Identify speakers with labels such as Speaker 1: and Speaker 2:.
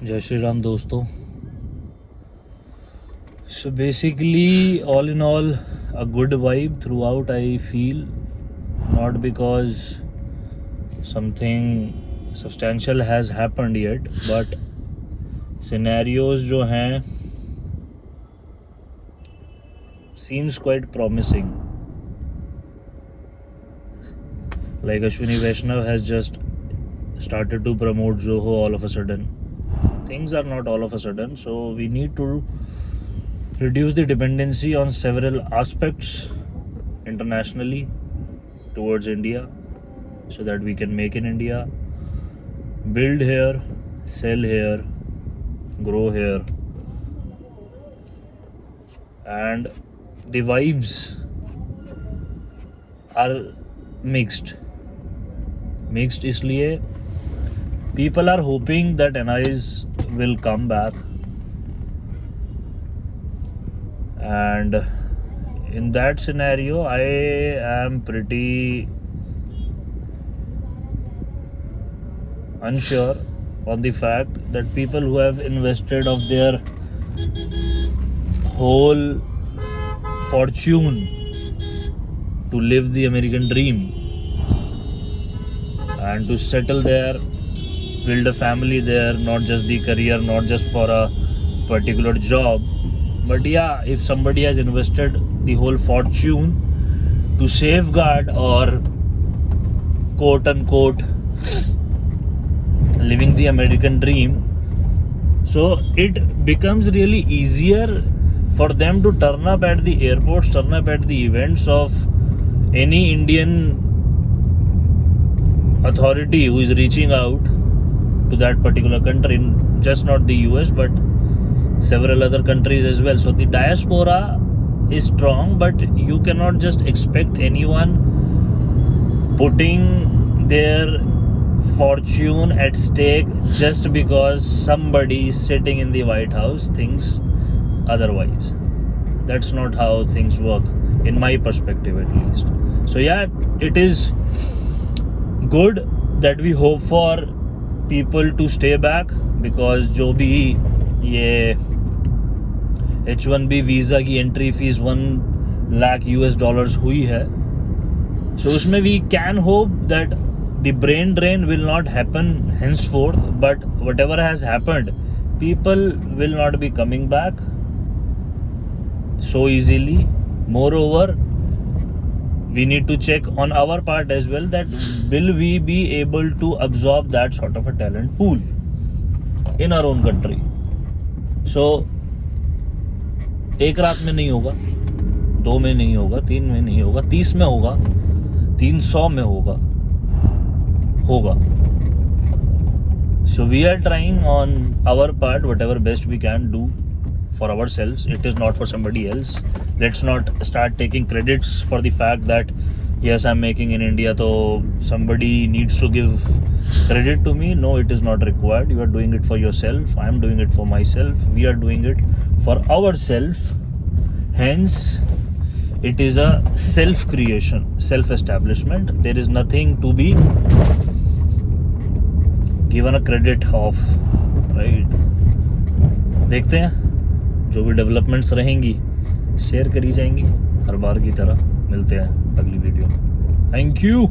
Speaker 1: जय श्री राम दोस्तों. So basically, all in all, a good vibe throughout I feel, not because something substantial has happened yet, but scenarios जो हैं seems quite promising. Like Ashwini Vaishnav has just started to promote Zoho all of a sudden. Things are not all of a sudden, so we need to reduce the dependency on several aspects internationally towards India so that we can make in India, build here, sell here, grow here. And the vibes are mixed इसलिए people are hoping that NRIs will come back, and in that scenario I am pretty unsure on the fact that people who have invested of their whole fortune to live the American dream and to settle there, build a family there, not just the career, not just for a particular job, but yeah, if somebody has invested the whole fortune to safeguard or quote unquote living the American dream, so it becomes really easier for them to turn up at the airports, turn up at the events of any Indian authority who is reaching out to that particular country, just not the US but several other countries as well. So the diaspora is strong, but you cannot just expect anyone putting their fortune at stake just because somebody sitting in the White House thinks otherwise. That's not how things work, in my perspective at least. So yeah, it is good that we hope for people to stay back, because जो भी ये H1B visa की entry fees $1 lakh हुई है, so उसमें we can hope that the brain drain will not happen henceforth, but whatever has happened, people will not be coming back so easily. Moreover, we need to check on our part as well that will we be able to absorb that sort of a talent pool in our own country. So एक रात में नहीं होगा, 2 में नहीं होगा, 3 में नहीं होगा, 30 में होगा, 300 में होगा. So we are trying on our part whatever best we can do for ourselves. It is not for somebody else. Let's not start taking credits for the fact that yes, I'm making in India, so somebody needs to give credit to me. No, it is not required. You are doing it for yourself. I am doing it for myself. We are doing it for ourselves. Hence, it is a self-creation, self-establishment. There is nothing to be given a credit of, right? देखते हैं जो भी developments रहेंगी share करी जाएंगी हर बार की तरह. मिलते हैं अगली वीडियो में. Thank you.